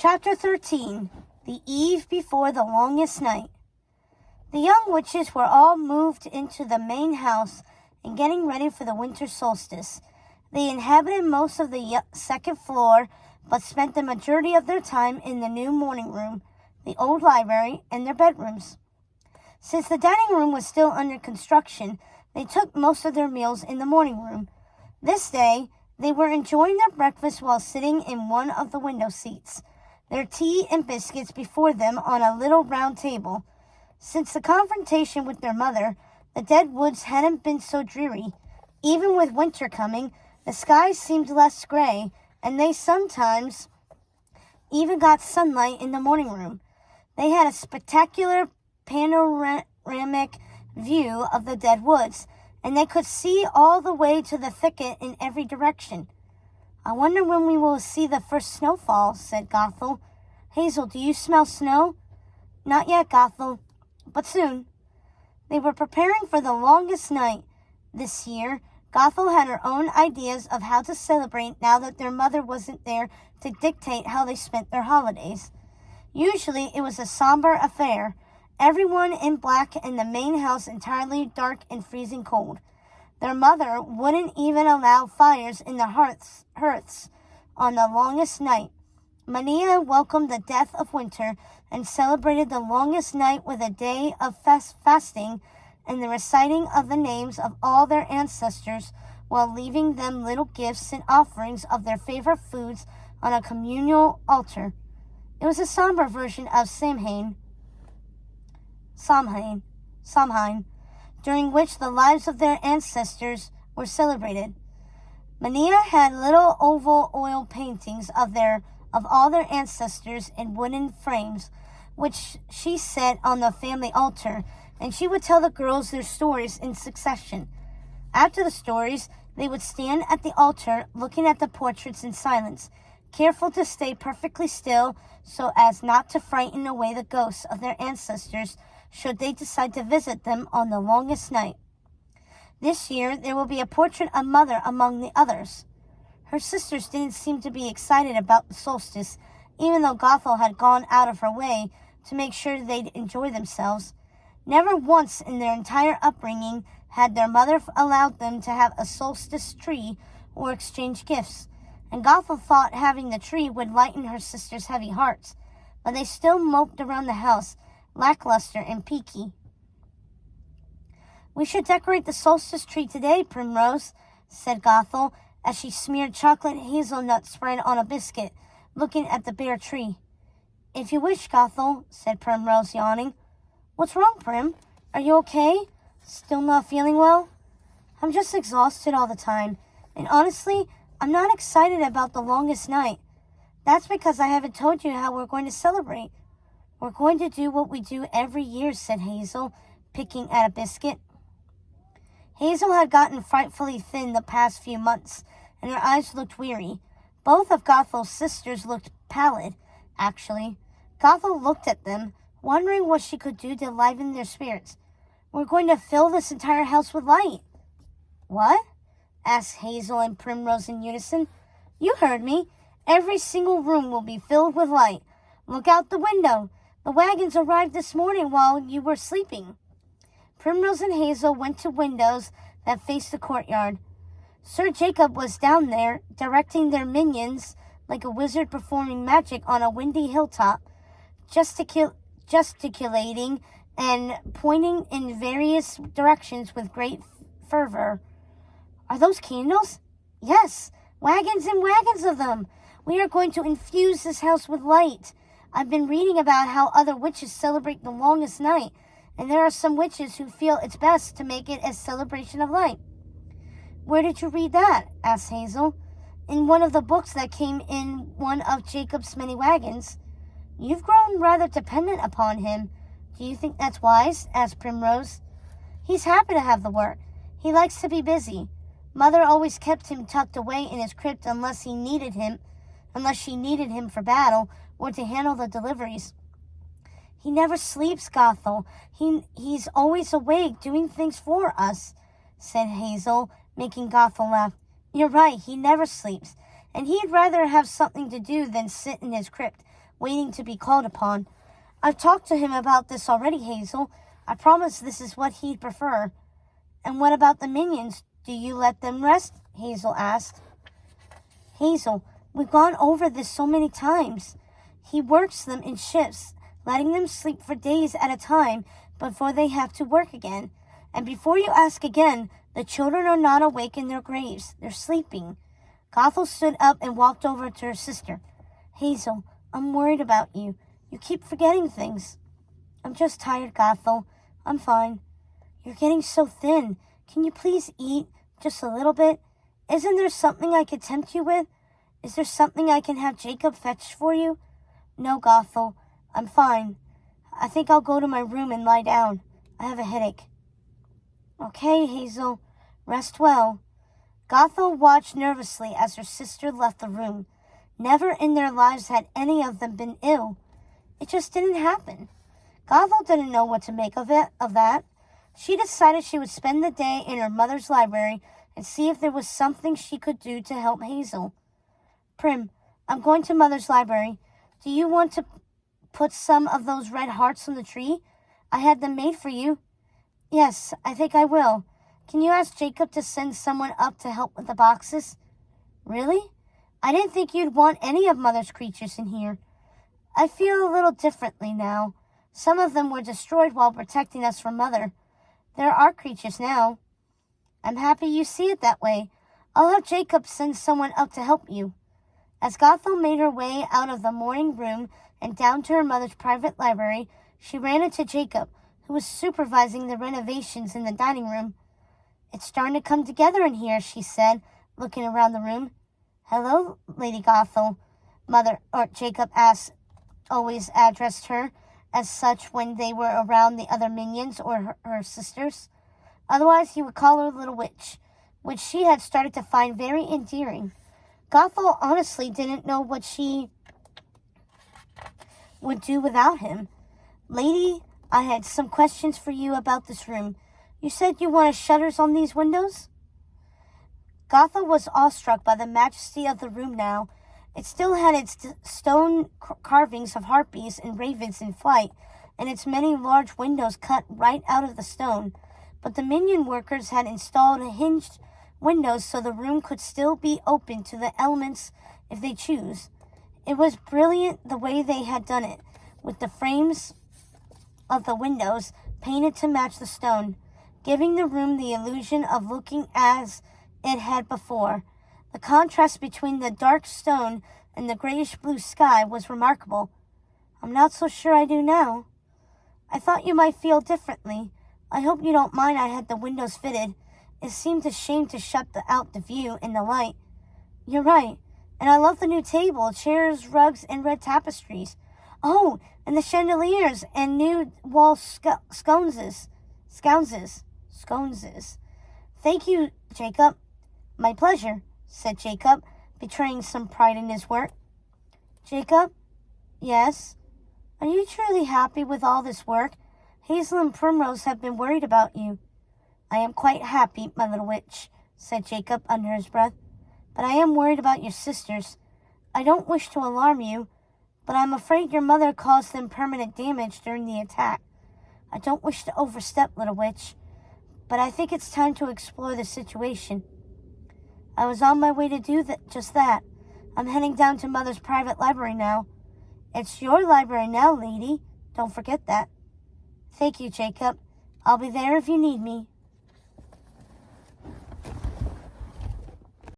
Chapter 13. The Eve Before the Longest Night. The young witches were all moved into the main house and getting ready for the winter solstice. They inhabited most of the second floor, but spent the majority of their time in the new morning room, the old library, and their bedrooms. Since the dining room was still under construction, they took most of their meals in the morning room. This day, they were enjoying their breakfast while sitting in one of the window seats, their tea and biscuits before them on a little round table. Since the confrontation with their mother, the dead woods hadn't been so dreary. Even with winter coming, the skies seemed less gray, and they sometimes even got sunlight in the morning room. They had a spectacular panoramic view of the dead woods, and they could see all the way to the thicket in every direction. "I wonder when we will see the first snowfall," said Gothel. "Hazel, do you smell snow?" "Not yet, Gothel, but soon." They were preparing for the longest night. This year, Gothel had her own ideas of how to celebrate now that their mother wasn't there to dictate how they spent their holidays. Usually, it was a somber affair, everyone in black and the main house entirely dark and freezing cold. Their mother wouldn't even allow fires in the hearths on the longest night. Mania welcomed the death of winter and celebrated the longest night with a day of fasting and the reciting of the names of all their ancestors while leaving them little gifts and offerings of their favorite foods on a communal altar. It was a somber version of Samhain, during which the lives of their ancestors were celebrated. Mania had little oval oil paintings of all their ancestors in wooden frames, which she set on the family altar, and she would tell the girls their stories in succession. After the stories, they would stand at the altar looking at the portraits in silence, careful to stay perfectly still so as not to frighten away the ghosts of their ancestors should they decide to visit them on the longest night. This year, there will be a portrait of Mother among the others. Her sisters didn't seem to be excited about the solstice, even though Gothel had gone out of her way to make sure they'd enjoy themselves. Never once in their entire upbringing had their mother allowed them to have a solstice tree or exchange gifts, and Gothel thought having the tree would lighten her sisters' heavy hearts, but they still moped around the house, lackluster and peaky. "We should decorate the solstice tree today, Primrose," said Gothel, as she smeared chocolate hazelnut spread on a biscuit, looking at the bare tree. "If you wish, Gothel," said Primrose, yawning. "What's wrong, Prim? Are you okay? Still not feeling well?" "I'm just exhausted all the time, and honestly, I'm not excited about the longest night. That's because I haven't told you how we're going to celebrate." "We're going to do what we do every year," said Hazel, picking at a biscuit. Hazel had gotten frightfully thin the past few months, and her eyes looked weary. Both of Gothel's sisters looked pallid, actually. Gothel looked at them, wondering what she could do to liven their spirits. "We're going to fill this entire house with light." "What?" asked Hazel and Primrose in unison. "You heard me. Every single room will be filled with light. Look out the window. The wagons arrived this morning while you were sleeping." Primrose and Hazel went to windows that faced the courtyard. Sir Jacob was down there, directing their minions like a wizard performing magic on a windy hilltop, gesticulating and pointing in various directions with great fervor. "Are those candles?" "Yes, wagons and wagons of them. We are going to infuse this house with light. I've been reading about how other witches celebrate the longest night, and there are some witches who feel it's best to make it a celebration of light." "Where did you read that?" asked Hazel. "In one of the books that came in one of Jacob's many wagons." "You've grown rather dependent upon him. Do you think that's wise?" asked Primrose. "He's happy to have the work. He likes to be busy. Mother always kept him tucked away in his crypt unless she needed him for battle or to handle the deliveries." "He never sleeps, Gothel. He's always awake doing things for us," said Hazel, making Gothel laugh. "You're right, he never sleeps, and he'd rather have something to do than sit in his crypt, waiting to be called upon. I've talked to him about this already, Hazel. I promise this is what he'd prefer. And what about the minions? Do you let them rest? Hazel asked. Hazel, we've gone over this so many times. He works them in shifts, letting them sleep for days at a time before they have to work again. And before you ask again, the children are not awake in their graves. They're sleeping. Gothel stood up and walked over to her sister. Hazel, I'm worried about you. You keep forgetting things. I'm just tired, Gothel. I'm fine. You're getting so thin. Can you please eat just a little bit? Isn't there something I could tempt you with? Is there something I can have Jacob fetch for you? No, Gothel. I'm fine. I think I'll go to my room and lie down. I have a headache. Okay, Hazel. Rest well. Gothel watched nervously as her sister left the room. Never in their lives had any of them been ill. It just didn't happen. Gothel didn't know what to make of that. She decided she would spend the day in her mother's library and see if there was something she could do to help Hazel. Prim, I'm going to Mother's library. Do you want to put some of those red hearts on the tree? I had them made for you. Yes, I think I will. Can you ask Jacob to send someone up to help with the boxes? Really? I didn't think you'd want any of Mother's creatures in here. I feel a little differently now. Some of them were destroyed while protecting us from Mother. There are creatures now. I'm happy you see it that way. I'll have Jacob send someone up to help you. As Gothel made her way out of the morning room and down to her mother's private library, she ran into Jacob, who was supervising the renovations in the dining room. It's starting to come together in here, she said, looking around the room. Hello, Lady Gothel, Jacob always addressed her as such when they were around the other minions or her sisters. Otherwise, he would call her Little Witch, which she had started to find very endearing. Gothel honestly didn't know what she would do without him. Lady, I had some questions for you about this room. You said you wanted shutters on these windows? Gothel was awestruck by the majesty of the room now. It still had its stone carvings of harpies and ravens in flight, and its many large windows cut right out of the stone. But the minion workers had installed hinged windows so the room could still be open to the elements if they choose. It was brilliant the way they had done it, with the frames of the windows painted to match the stone, giving the room the illusion of looking as it had before. The contrast between the dark stone and the grayish-blue sky was remarkable. I'm not so sure I do now. I thought you might feel differently. I hope you don't mind I had the windows fitted. It seemed a shame to shut out the view and the light. You're right. And I love the new table, chairs, rugs, and red tapestries. Oh, and the chandeliers and new wall sconces. Thank you, Jacob. My pleasure, said Jacob, betraying some pride in his work. Jacob? Yes? Are you truly happy with all this work? Hazel and Primrose have been worried about you. I am quite happy, my little witch, said Jacob under his breath. But I am worried about your sisters. I don't wish to alarm you, but I'm afraid your mother caused them permanent damage during the attack. I don't wish to overstep, little witch, but I think it's time to explore the situation. I was on my way to do just that. I'm heading down to Mother's private library now. It's your library now, lady. Don't forget that. Thank you, Jacob. I'll be there if you need me.